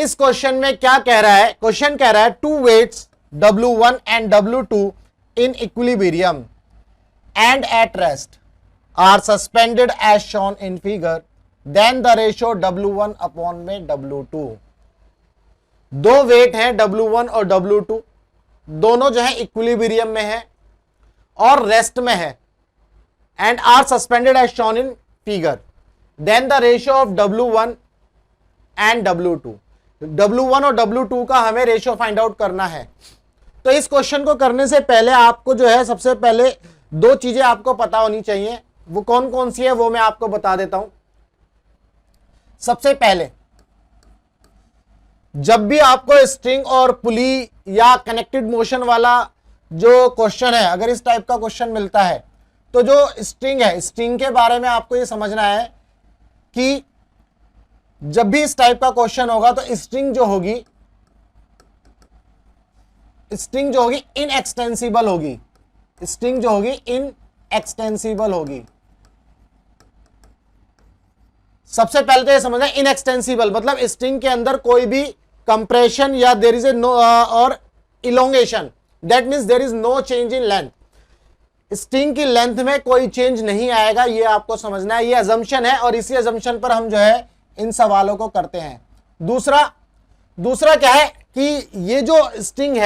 इस क्वेश्चन में क्या कह रहा है, क्वेश्चन कह रहा है two weights W1 and W2 in equilibrium and at rest are suspended as shown in figure, then the ratio W1 upon में W2। दो वेट है W1 और W2, दोनों जो है इक्विलिब्रियम में है और रेस्ट में है, and are suspended as shown in figure, then the ratio of W1 and W2। W1 और W2 का हमें रेशियो फाइंड आउट करना है। तो इस क्वेश्चन को करने से पहले आपको जो है सबसे पहले दो चीजें आपको पता होनी चाहिए, वो कौन कौन सी है वो मैं आपको बता देता हूं। सबसे पहले जब भी आपको स्ट्रिंग और पुली या कनेक्टेड मोशन वाला जो क्वेश्चन है, अगर इस टाइप का क्वेश्चन मिलता है, तो जो स्ट्रिंग है, स्ट्रिंग के बारे में आपको ये समझना है कि जब भी इस टाइप का क्वेश्चन होगा तो स्ट्रिंग जो होगी इनएक्सटेंसिबल होगी। स्ट्रिंग जो होगी इनएक्सटेंसिबल होगी। सबसे पहले तो ये समझना है इनएक्सटेंसिबल मतलब स्ट्रिंग के अंदर कोई भी कंप्रेशन या देयर इज ए नो और elongation, that means there is no change in length. String की लेंथ में कोई चेंज नहीं आएगा, ये आपको समझना है। ये अजम्पशन है और इसी अजम्पशन पर हम जो है इन सवालों को करते हैं। दूसरा क्या है कि ये जो स्ट्रिंग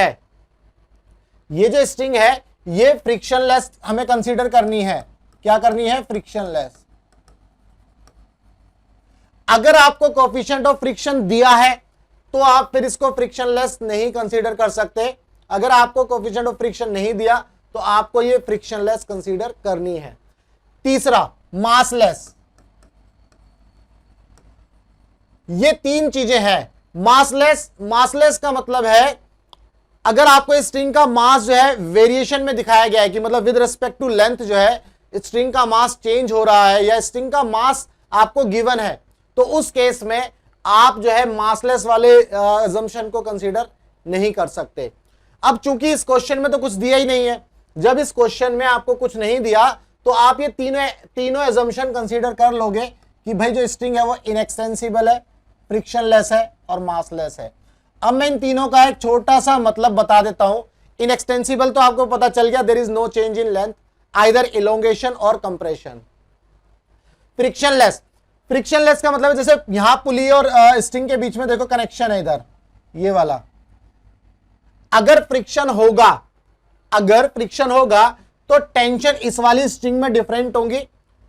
है ये फ्रिक्शनलेस हमें कंसीडर करनी है। क्या करनी है? फ्रिक्शनलेस। अगर आपको कोएफिशिएंट ऑफ फ्रिक्शन दिया है तो आप फिर इसको फ्रिक्शनलेस नहीं कंसीडर कर सकते। अगर आपको कोएफिशिएंट ऑफ फ्रिक्शन नहीं दिया तो आपको ये फ्रिक्शनलेस कंसीडर करनी है। तीसरा, मासलेस। ये तीन चीजें हैं। मासलेस का मतलब है अगर आपको स्ट्रिंग का मास जो है वेरिएशन में दिखाया गया है कि मतलब विद रिस्पेक्ट टू लेंथ जो है स्ट्रिंग का मास चेंज हो रहा है या स्ट्रिंग का मास आपको गिवन है, तो उस केस में आप जो है मासलेस वाले अजम्पशन को कंसीडर नहीं कर सकते। अब चूंकि इस क्वेश्चन में तो कुछ दिया ही नहीं है, जब इस क्वेश्चन में आपको कुछ नहीं दिया तो आप ये तीनों अजम्पशन कंसीडर कर लोगे कि भाई जो स्ट्रिंग है वो इनएक्सटेंसिबल है, फ्रिक्शनलेस है और मासलेस है। अब मैं इन तीनों का एक छोटा सा मतलब बता देता हूं। इनएक्सटेंसिबल तो आपको पता चल गया, there is no change in length, either elongation और कंप्रेशन। फ्रिक्शनलेस का मतलब है जैसे यहां पुली और स्ट्रिंग के बीच में देखो कनेक्शन है, इधर ये वाला। अगर फ्रिक्शन होगा तो टेंशन इस वाली स्ट्रिंग में डिफरेंट होंगी,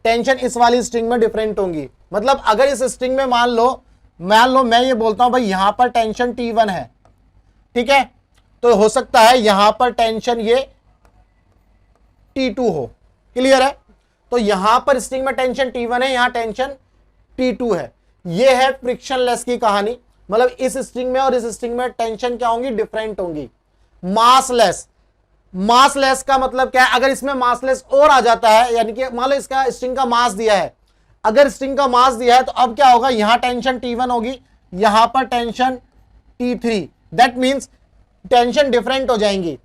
टेंशन इस वाली स्ट्रिंग में डिफरेंट होंगी। मतलब अगर इस स्ट्रिंग में मान लो मैं ये बोलता हूं भाई यहां पर टेंशन T1 है, ठीक है, तो हो सकता है यहां पर टेंशन ये T2 हो। क्लियर है? तो यहां पर स्ट्रिंग में टेंशन T1 है, यहां टेंशन T2 है। ये है फ्रिक्शनलेस की कहानी। मतलब इस स्ट्रिंग में और इस स्ट्रिंग में टेंशन क्या होंगी? डिफरेंट होंगी। मासलेस का मतलब क्या है? अगर इसमें मासलेस और आ जाता है, यानी कि मान लो इसका स्ट्रिंग का मास दिया है, अगर स्ट्रिंग का मास दिया है तो अब क्या होगा? यहां टेंशन T1 होगी, यहां पर tension T3, that means tension different हो जाएंगी।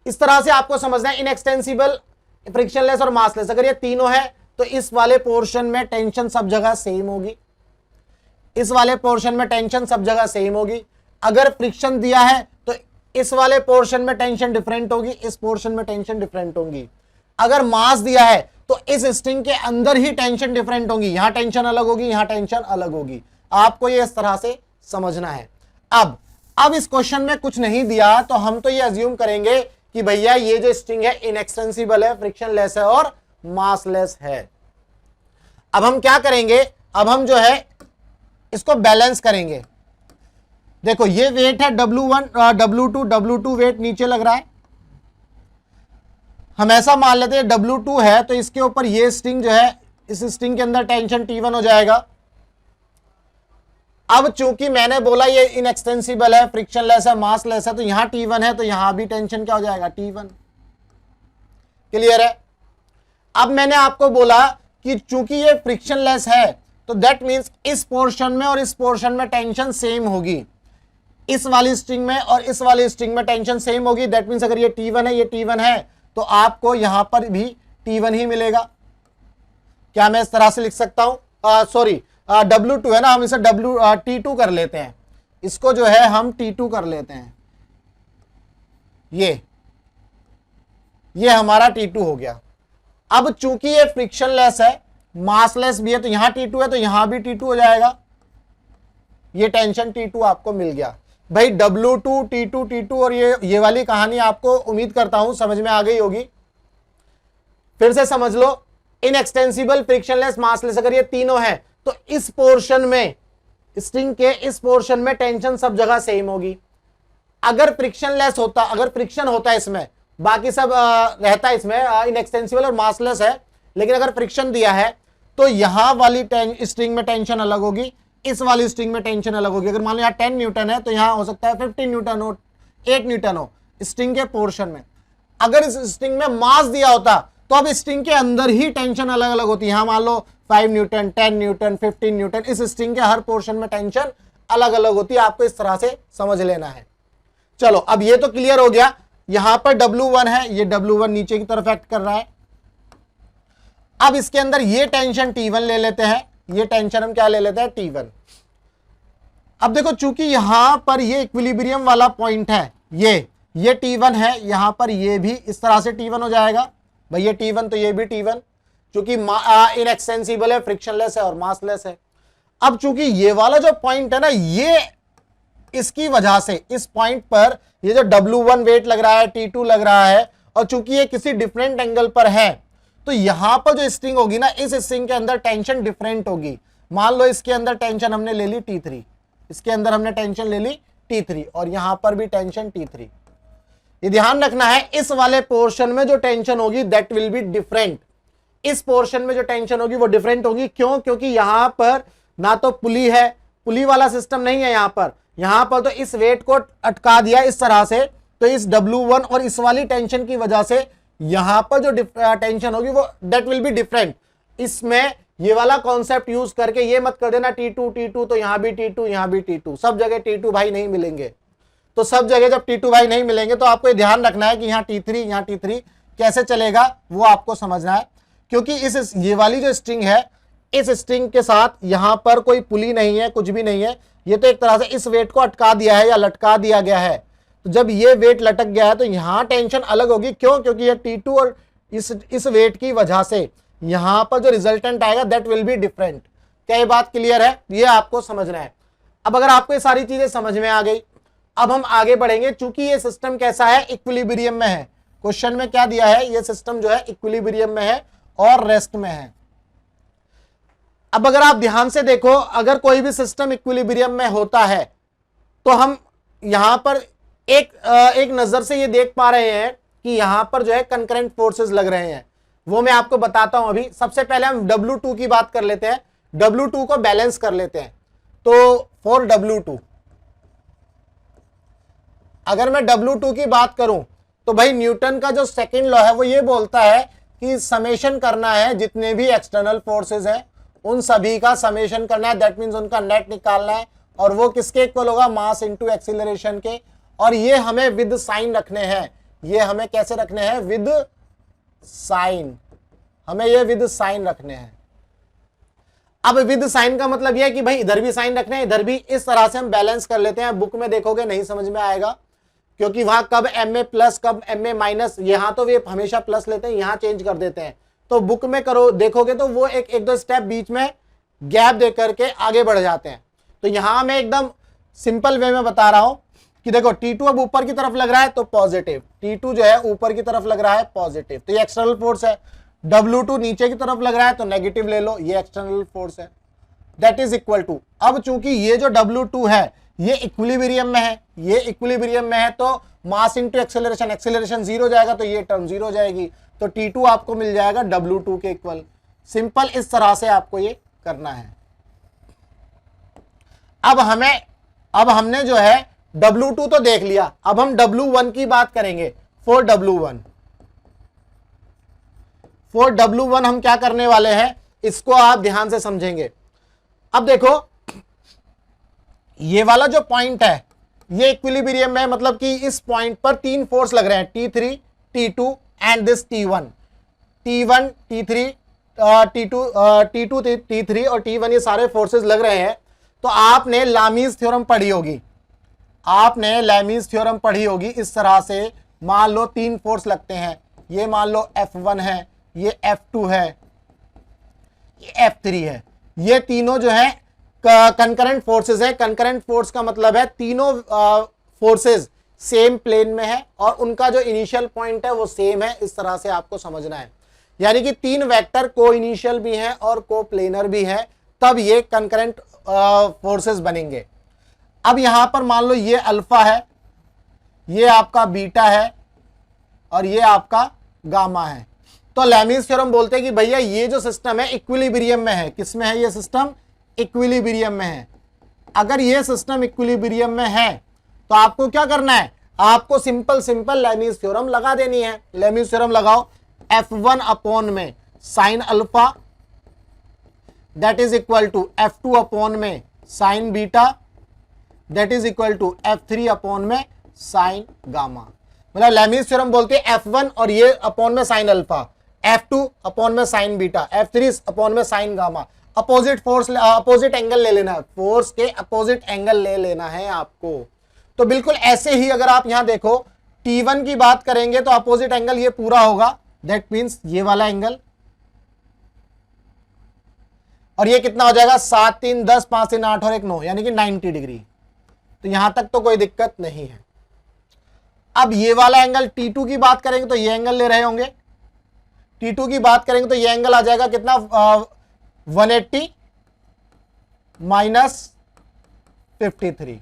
इस तरह से आपको समझना है इनएक्सटेंसिबल, फ्रिक्शनलेस और मासलेस। अगर ये तीनों है तो इस वाले पोर्शन में टेंशन सब जगह सेम होगी, इस वाले पोर्शन में टेंशन सब जगह सेम होगी। अगर फ्रिक्शन दिया है तो इस वाले पोर्शन में टेंशन डिफरेंट होगी, इस पोर्शन में टेंशन डिफरेंट होगी। अगर मास दिया है तो इस स्ट्रिंग के अंदर ही टेंशन डिफरेंट होगी, यहां टेंशन अलग होगी, यहां टेंशन अलग होगी। आपको ये इस तरह से समझना है। अब इस क्वेश्चन में कुछ नहीं दिया तो हम तो ये अज्यूम करेंगे कि भैया ये जो स्ट्रिंग है इनएक्सटेंसिबल है, फ्रिक्शनलेस है और मासलेस है। अब हम क्या करेंगे? अब हम जो है इसको बैलेंस करेंगे। देखो ये वेट है W1 W2 वेट नीचे लग रहा है। हम ऐसा मान लेते हैं W2 है तो इसके ऊपर ये स्ट्रिंग जो है, इस स्ट्रिंग के अंदर टेंशन T1 हो जाएगा। अब चूंकि मैंने बोला ये इनएक्सटेंसिबल है, फ्रिक्शनलेस है, मासलेस है, तो यहां T1 है तो यहां भी टेंशन क्या हो जाएगा? T1। क्लियर है? अब मैंने आपको बोला कि चूंकि ये फ्रिक्शनलेस है तो दैट मींस इस पोर्शन में और इस पोर्शन में टेंशन सेम होगी, इस वाली स्ट्रिंग में और इस वाली स्ट्रिंग में टेंशन सेम होगी। दैट मींस अगर ये T1 है, ये T1 है, तो आपको यहां पर भी T1 ही मिलेगा। क्या मैं इस तरह से लिख सकता हूं? सॉरी, W2 है ना, हम इसे T2 कर लेते हैं, इसको जो है हम T2 कर लेते हैं, ये हमारा T2 हो गया। अब चूंकि ये फ्रिक्शनलेस है, मासलेस भी है, तो यहां T2 है तो यहां भी T2 हो जाएगा, ये टेंशन T2 आपको मिल गया। भाई W2 T2 और ये वाली कहानी आपको उम्मीद करता हूं समझ में आ गई होगी। फिर से समझ लो, इनएक्सटेंसिबल, फ्रिक्शनलेस, मासलेस, अगर ये तीनों है तो इस पोर्शन में, स्ट्रिंग के इस पोर्शन में टेंशन सब जगह सेम होगी। अगर फ्रिक्शनलेस होता, अगर फ्रिक्शन होता है इसमें, बाकी सब रहता है इसमें इनएक्सटेंसिबल और मासलेस है, लेकिन अगर फ्रिक्शन दिया है तो यहां वाली स्ट्रिंग में टेंशन अलग होगी, इस वाली स्ट्रिंग में टेंशन अलग होगी। अगर मान लो यहाँ 10 न्यूटन है तो यहां हो सकता है 15 न्यूटन हो, 8 न्यूटन हो स्ट्रिंग के पोर्शन में। अगर इस स्ट्रिंग में मास दिया होता तो अब स्ट्रिंग के अंदर ही टेंशन अलग अलग होती है। यहां मान लो 5 न्यूटन, 10 न्यूटन, 15 न्यूटन, इस स्ट्रिंग के हर पोर्शन में टेंशन अलग अलग होती है। आपको इस तरह से समझ लेना है। चलो अब ये तो क्लियर हो गया। यहां पर W1 है, ये W1 नीचे की तरफ एक्ट कर रहा है। अब इसके अंदर ये टेंशन T1 ले लेते हैं, ये टेंशन हम क्या ले लेते हैं, T1। अब देखो चूंकि यहां पर ये इक्विलिब्रियम वाला पॉइंट है, ये T1 है, यहां पर ये भी इस तरह से T1 हो जाएगा। भाई ये T1 तो ये भी T1, क्योंकि इनएक्सटेंसिबल है, फ्रिक्शनलेस है और मासलेस है। अब चूंकि ये वाला जो पॉइंट है ना, ये इसकी वजह से इस पॉइंट पर ये जो W1 वेट लग रहा है, T2 लग रहा है, और चूंकि ये किसी डिफरेंट एंगल पर है तो यहां पर जो स्ट्रिंग होगी ना, इस स्ट्रिंग के अंदर टेंशन डिफरेंट होगी। मान लो इसके अंदर टेंशन हमने ले ली T3, इसके अंदर हमने टेंशन ले ली T3 और यहां पर भी टेंशन T3। ये ध्यान रखना है, इस वाले पोर्शन में जो टेंशन होगी दैट विल बी डिफरेंट। इस पोर्शन में जो टेंशन होगी वो डिफरेंट होगी। क्यों? क्योंकि यहां पर ना तो पुली है, पुली वाला सिस्टम नहीं है यहां पर तो इस वेट को अटका दिया इस तरह से, तो इस W1 और इस वाली टेंशन की वजह से यहां पर जो टेंशन होगी वो दैट विल बी डिफरेंट। इसमें ये वाला कॉन्सेप्ट यूज करके ये मत कर देना T2 तो यहां भी T2, यहां भी T2, सब जगह T2 भाई नहीं मिलेंगे। तो सब जगह जब T2 भाई नहीं मिलेंगे तो आपको ध्यान रखना है कि यहाँ T3 कैसे चलेगा वो आपको समझना है। क्योंकि ये वाली जो स्ट्रिंग है, इस स्ट्रिंग के साथ यहां पर कोई पुली नहीं है, कुछ भी नहीं है, ये तो एक तरह से इस वेट को अटका दिया है या लटका दिया गया है। तो जब ये वेट लटक गया है तो यहां टेंशन अलग होगी। क्यों? क्योंकि ये T2 और इस वेट की वजह से यहां पर जो रिजल्टेंट आएगा दैट विल बी डिफरेंट। क्या ये बात क्लियर है? ये आपको समझना है। अब अगर आपको ये सारी चीजें समझ में आ गई, अब हम आगे बढ़ेंगे। चूंकि ये सिस्टम कैसा है, इक्विलिब्रियम में है। क्वेश्चन में क्या दिया है, ये सिस्टम जो है इक्विलिब्रियम में है और रेस्ट में है। अब अगर आप ध्यान से देखो, अगर कोई भी सिस्टम इक्विलिब्रियम में होता है तो हम यहां पर एक नजर से ये देख पा रहे हैं कि यहां पर जो है कंकरेंट फोर्सेस लग रहे हैं। वो मैं आपको बताता हूं। अभी सबसे पहले हम W2 की बात कर लेते हैं, W2 को बैलेंस कर लेते हैं। तो फॉर W2, अगर मैं W2 की बात करूं तो भाई न्यूटन का जो सेकंड लॉ है वो ये बोलता है कि समेशन करना है, जितने भी एक्सटर्नल फोर्सेस हैं उन सभी का समेशन करना है। दैट मींस उनका नेट निकालना है, और वो किसके इक्वल होगा, मास इनटू एक्सीलरेशन के। और ये हमें विद साइन रखने हैं। ये हमें कैसे रखने हैं, विद साइन। हमें ये विद साइन रखने हैं। अब विद साइन का मतलब ये है कि भाई इधर भी साइन रखने हैं, इधर भी। इस तरह से हम बैलेंस कर लेते हैं। बुक में देखोगे नहीं समझ में आएगा, क्योंकि वहां कब MA प्लस कब MA माइनस, यहां तो वे हमेशा प्लस लेते हैं, यहां चेंज कर देते हैं। तो बुक में करो देखोगे तो वो एक दो स्टेप बीच में गैप दे करके आगे बढ़ जाते हैं। तो यहां मैं एकदम सिंपल वे में बता रहा हूं कि देखो T2 अब ऊपर की तरफ लग रहा है तो पॉजिटिव, T2 जो है ऊपर की तरफ लग रहा है पॉजिटिव, तो ये एक्सटर्नल फोर्स है। W2 नीचे की तरफ लग रहा है तो नेगेटिव ले लो, ये एक्सटर्नल फोर्स है। दैट इज इक्वल टू, अब चूंकि ये जो W2 है ये इक्विलिब्रियम में है, ये इक्विलिब्रियम में है, तो मास इनटू एक्सेलरेशन, एक्सेलरेशन 0 जाएगा तो ये टर्म 0 जाएगी। तो T2 आपको मिल जाएगा W2 के इक्वल। सिंपल इस तरह से आपको ये करना है। अब हमने जो है W2 तो देख लिया, अब हम W1 की बात करेंगे। फॉर W1 हम क्या करने वाले हैं, इसको आप ध्यान से समझेंगे। अब देखो ये वाला जो पॉइंट है ये इक्विलिब्रियम में है, मतलब कि इस पॉइंट पर तीन फोर्स लग रहे हैं, T3, T2 and this T1, T3 T2 T3 और T1 ये सारे फोर्सेस लग रहे हैं, तो आपने लामीज थ्योरम पढ़ी होगी, आपने लैमीज थ्योरम पढ़ी होगी। इस तरह से मान लो तीन फोर्स लगते हैं, ये मान लो F1 है, ये F2 है, ये F3 है, ये तीनों जो है कंकरेंट फोर्सेस है। कंकरेंट फोर्स का मतलब है तीनों फोर्सेस सेम प्लेन में है और उनका जो इनिशियल पॉइंट है वो सेम है। इस तरह से आपको समझना है, यानी कि तीन वेक्टर को इनिशियल भी है और को प्लेनर भी है, तब ये कंकरेंट फोर्सेस बनेंगे। अब यहां पर मान लो ये अल्फा है, ये आपका बीटा है और ये आपका गामा है। तो लैमीज थ्योरम बोलते हैं कि भैया ये जो सिस्टम है इक्विलिब्रियम में है। किस में है ये सिस्टम? इक्विलिब्रियम में है। अगर ये सिस्टम इक्विलिब्रियम में है तो आपको क्या करना है? आपको सिंपल लैमीज थ्योरम लगा देनी है। लैमीज थ्योरम लगाओ, F1 अपॉन में sine alpha that is equal to F2 upon में sine beta that is equal to F3 upon में साइन गामा। मतलब लैमीज थ्योरम बोलते हैं F1 और ये अपॉन में साइन अल्फा, F2 अपॉन में साइन बीटा, F3 अपॉन में sine gamma. Opposite force, opposite angle ले लेना है, फोर्स के अपोजिट एंगल ले लेना है आपको। तो बिल्कुल ऐसे ही अगर आप यहां देखो T1 की बात करेंगे तो अपोजिट एंगल ये पूरा होगा, दैट मीन्स ये वाला एंगल, और ये कितना हो जाएगा? 7 3 10 5 3 8 और 1 9, यानी कि 90 डिग्री। तो यहां तक तो कोई दिक्कत नहीं है। अब ये वाला एंगल T2 की बात करेंगे तो ये एंगल ले रहे होंगे, T2 की बात करेंगे तो ये एंगल आ जाएगा कितना? 180 माइनस 53।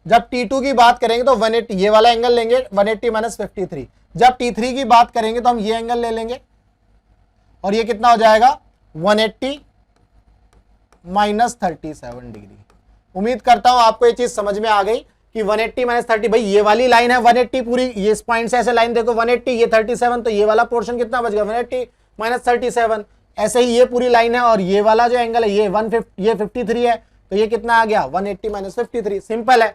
जब T2 की बात करेंगे तो 180, ये वाला एंगल लेंगे 180 माइनस 53। जब T3 की बात करेंगे तो हम ये एंगल ले लेंगे और ये कितना हो जाएगा? 180 माइनस 37 डिग्री। उम्मीद करता हूं आपको ये चीज समझ में आ गई कि 180 माइनस 30, भाई ये वाली लाइन है 180 पूरी, ये इस पॉइंट से ऐसे लाइन देखो 180, ये 37, तो ये वाला पोर्शन कितना बच गया? 180 माइनस 37। ऐसे ही ये पूरी लाइन है और ये वाला जो एंगल है ये 150, ये 53 है, तो ये कितना आ गया? 180 माइनस 53। सिंपल है।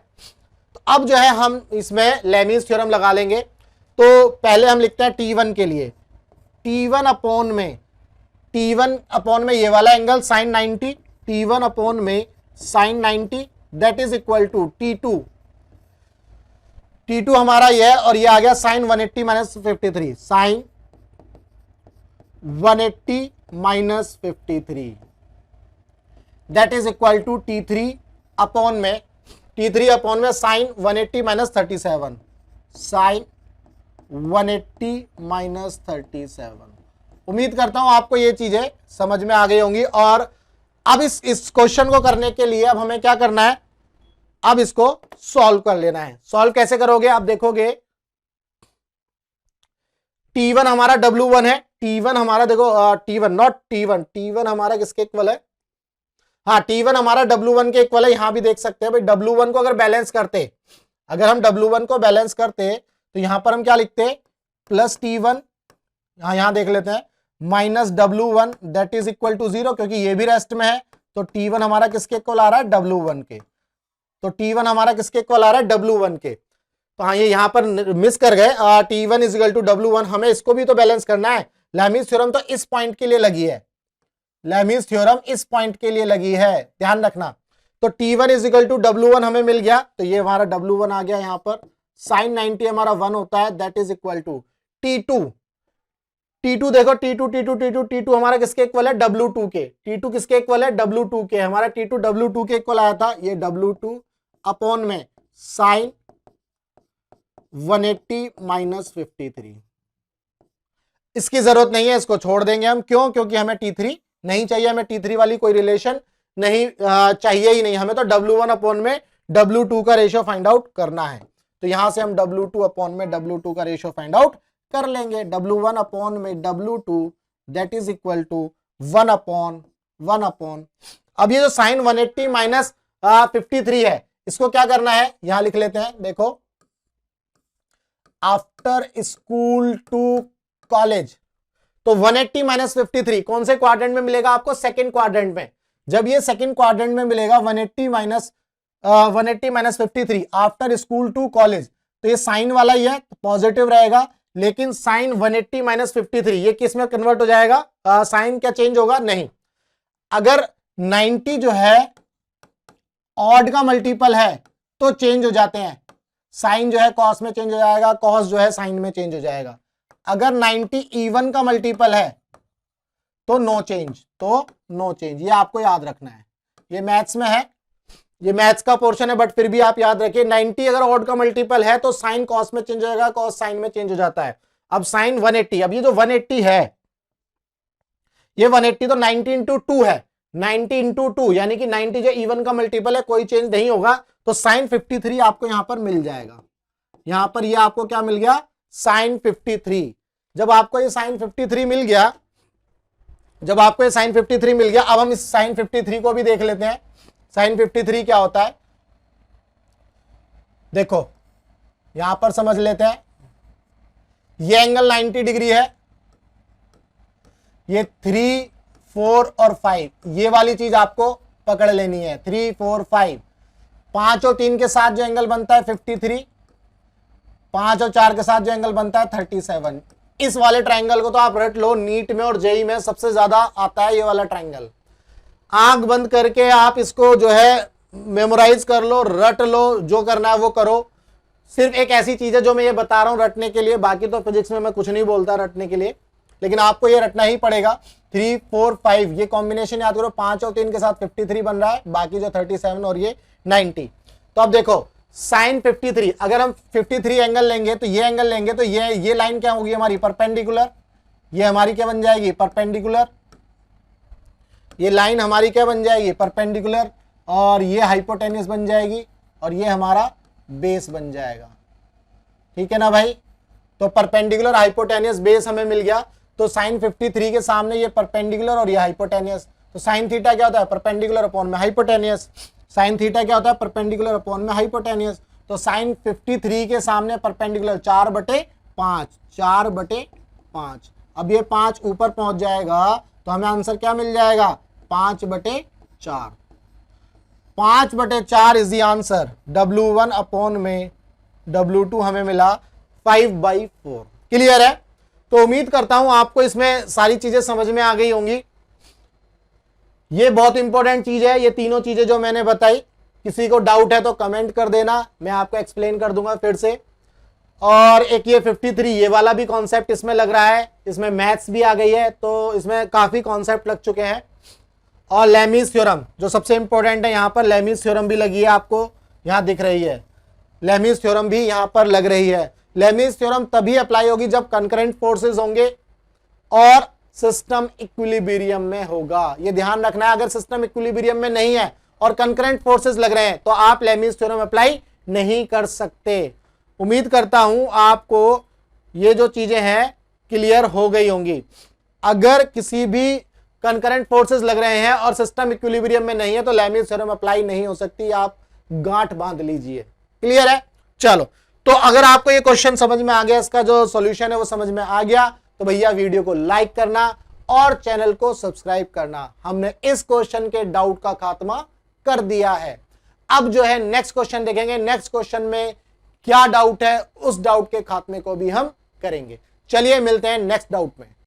तो अब जो है हम इसमें लैमीज थ्योरम लगा लेंगे। तो पहले हम लिखते हैं T1 के लिए, T1 अपॉन में ये वाला एंगल साइन 90, T1 अपॉन में sine 90 that is equal to T2 हमारा ये है और ये आ गया sine 180 minus 53, sine 180 minus 53 that is equal to T3 upon में साइन 180 माइनस 37, साइन 180 माइनस 37। उम्मीद करता हूं आपको ये चीजें समझ में आ गई होंगी। और अब इस क्वेश्चन को करने के लिए अब हमें क्या करना है? अब इसको सॉल्व कर लेना है। सॉल्व कैसे करोगे? आप देखोगे T1 हमारा W1 है, T1 हमारा देखो T1 नॉट T1, T1 हमारा किसके इक्वल है? हाँ, T1 हमारा W1 के इक्वल है। यहां भी देख सकते हैं भाई, W1 को अगर बैलेंस करते, अगर हम W1 को बैलेंस करते तो यहां पर हम क्या लिखते? प्लस T1, यहां देख लेते हैं, minus W1 that is equal to 0, क्योंकि ये भी रेस्ट में है। तो T1 हमारा किसके इक्वल आ रहा है? W1 के। तो T1 हमारा किसके इक्वल आ रहा है? W1 के। तो हाँ, ये यहां पर मिस कर गए, T1 is equal to W1। हमें इसको भी तो बैलेंस करना है। लैमीज थ्योरम तो इस पॉइंट के लिए लगी है, लैमीज थ्योरम इस पॉइंट के लिए लगी है, ध्यान रखना। तो T1 is equal to W1 हमें मिल गया, तो ये हमारा W1 आ गया। यहां पर साइन 90 हमारा 1 होता है, that is equal to T2 देखो, T2 हमारा किसके इक्वल है? W2 के। T2 किसके इक्वल है? W2 के। हमारा T2 W2 के इक्वल आया था, ये W2 अपॉन में साइन 180 माइनस 53। इसकी जरूरत नहीं है, इसको छोड़ देंगे हम। क्यों? क्योंकि हमें T3 नहीं चाहिए, हमें T3 वाली कोई रिलेशन नहीं चाहिए ही नहीं। हमें तो W1 अपॉन में W2 का रेशियो फाइंड आउट करना है। तो यहां से हम W2 अपॉन में W2 का रेशियो फाइंड आउट कर लेंगे। W1 अपॉन में W2 that is equal to 1 upon. अब ये जो साइन 180 माइनस 53 है, इसको क्या करना है? यहां लिख लेते हैं, देखो, आफ्टर स्कूल टू कॉलेज। तो 180 माइनस 53 कौन से क्वाड्रेंट में मिलेगा आपको? सेकंड क्वाड्रेंट में। जब ये सेकंड क्वाड्रेंट में मिलेगा 180 minus 53 after school to college, तो ये साइन वाला ही है, तो पॉजिटिव रहेगा। लेकिन साइन 180 माइनस 53 ये किस में कन्वर्ट हो जाएगा? साइन क्या चेंज होगा? नहीं। अगर 90 जो है ऑड का मल्टीपल है तो चेंज हो जाते हैं, साइन जो है कॉस में चेंज हो जाएगा, कॉस जो है साइन में चेंज हो जाएगा। अगर 90 इवन का मल्टीपल है तो नो चेंज, तो नो चेंज, ये आपको याद रखना है। ये मैथ्स में है, ये मैथ्स का पोर्शन है, बट फिर भी आप याद रखिए 90 अगर ऑड का मल्टीपल है तो साइन कॉस में चेंज हो जाएगा, कॉस साइन में चेंज हो जाता है। अब साइन 180, अब ये जो 180 है ये 180 तो 90 इंटू 2 है, 90 इंटू 2 यानी कि 90 जो इवन का मल्टीपल है, कोई चेंज नहीं होगा, तो साइन 53 आपको यहां पर मिल जाएगा। यहां पर ये आपको क्या मिल गया? साइन 53। जब आपको ये साइन 53 मिल गया, जब आपको ये साइन 53 मिल गया, अब हम इस साइन 53 को भी देख लेते हैं। साइन 53 क्या होता है देखो, यहां पर समझ लेते हैं। ये एंगल 90 डिग्री है, ये 3, 4 और 5, ये वाली चीज आपको पकड़ लेनी है। 3, 4, 5, 5 और 3 के साथ जो एंगल बनता है 53, 5 और 4 के साथ जो एंगल बनता है 37। इस वाले ट्रायंगल को तो आप रट लो, नीट में और जेई में सबसे ज्यादा आता है ये वाला ट्रायंगल। आंख बंद करके आप इसको जो है मेमोराइज कर लो, रट लो, जो करना है वो करो। सिर्फ एक ऐसी चीज है जो मैं ये बता रहा हूं रटने के लिए, बाकी तो फिजिक्स में मैं कुछ नहीं बोलता रटने के लिए, लेकिन आपको ये रटना ही पड़ेगा। 3, 4, 5 ये कॉम्बिनेशन याद करो, 5 और 3 के साथ 53 बन रहा है, बाकी जो 37 और ये 90। तो अब देखो साइन 53, अगर हम 53 एंगल लेंगे तो ये एंगल लेंगे तो ये लाइन क्या होगी हमारी? परपेंडिकुलर। ये हमारी क्या बन जाएगी? परपेंडिकुलर। ये लाइन हमारी क्या बन जाएगी? परपेंडिकुलर। और ये हाइपोटेन्यूस बन जाएगी और ये हमारा बेस बन जाएगा। ठीक है ना भाई? तो परपेंडिकुलर, हाइपोटेन्यूस, बेस हमें मिल गया। तो साइन 53 के सामने ये परपेंडिकुलर और ये हाइपोटेन्यूस, तो साइन थीटा क्या होता है? परपेंडिकुलर अपॉन में हाइपोटेन्यूस। साइन थीटा क्या होता है? परपेंडिकुलर अपॉन में हाइपोटेन्यूस। तो साइन 53 के सामने परपेंडिकुलर 4/5, 4/5। अब ये 5 ऊपर पहुंच जाएगा तो हमें आंसर क्या मिल जाएगा? 5/4। 5/4 is the answer. W1 upon में W2 हमें मिला 5/4। क्लियर है? तो उम्मीद करता हूं आपको इसमें सारी चीजें समझ में आ गई होंगी। ये बहुत इंपॉर्टेंट चीज है, ये तीनों चीजें जो मैंने बताई। किसी को डाउट है तो कमेंट कर देना, मैं आपको एक्सप्लेन कर दूंगा फिर से। और एक ये 53 ये वाला भी कॉन्सेप्ट इसमें लग रहा है, इसमें मैथ्स भी आ गई है, तो इसमें काफी कॉन्सेप्ट लग चुके हैं। और लेमीज थ्योरम जो सबसे इंपॉर्टेंट है, यहां पर लेमीज थ्योरम भी लगी है, आपको यहां दिख रही है। लेमीज थ्योरम भी यहां पर लग रही है। लेमीज थ्योरम तभी अप्लाई होगी जब कंकरेंट फोर्सेस होंगे और सिस्टम इक्विलिब्रियम में होगा। ये ध्यान रखना है, अगर सिस्टम इक्विलिब्रियम में नहीं है और कंकरेंट फोर्सेस लग रहे हैं तो आप लेमीज थ्योरम अप्लाई नहीं कर सकते। उम्मीद करता हूं आपको ये जो चीजें हैं क्लियर हो गई होंगी। अगर किसी भी कंकरेंट फोर्सेस लग रहे हैं और सिस्टम इक्विलिब्रियम में नहीं है तो लेमीज थ्योरम अप्लाई नहीं हो सकती, आप गांठ बांध लीजिए। क्लियर है? चलो, तो अगर आपको ये क्वेश्चन समझ में आ गया, इसका जो सॉल्यूशन है वो समझ में आ गया, तो भैया वीडियो को लाइक करना और चैनल को सब्सक्राइब करना। हमने इस क्वेश्चन के डाउट का खात्मा कर दिया है। अब जो है नेक्स्ट क्वेश्चन देखेंगे, नेक्स्ट क्वेश्चन में क्या डाउट है, उस डाउट के खात्मे को भी हम करेंगे। चलिए मिलते हैं नेक्स्ट डाउट में।